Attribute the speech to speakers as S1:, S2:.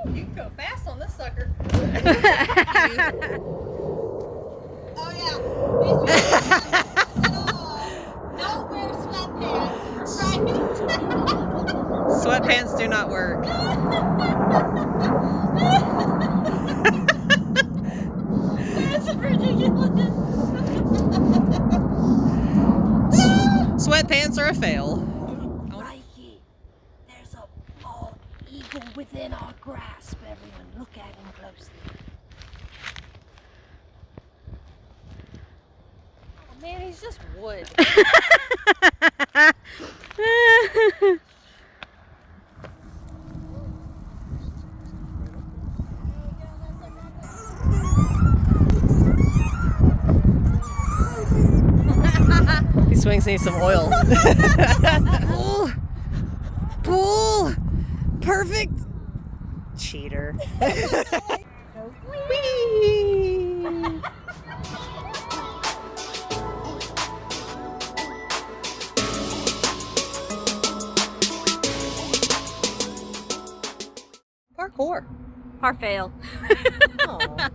S1: You can go fast on this sucker. Oh yeah. Don't wear sweatpants, right?
S2: Sweatpants do not work.
S1: That's ridiculous.
S2: Sweatpants are a fail.
S3: Mikey, there's a bald eagle within our grasp. Everyone, look at him closely.
S1: Oh, man, he's just wood.
S2: These swings need some oil. Pull! Pull! Perfect! Cheater. Whee! Parkour.
S1: Par fail.
S2: Aw.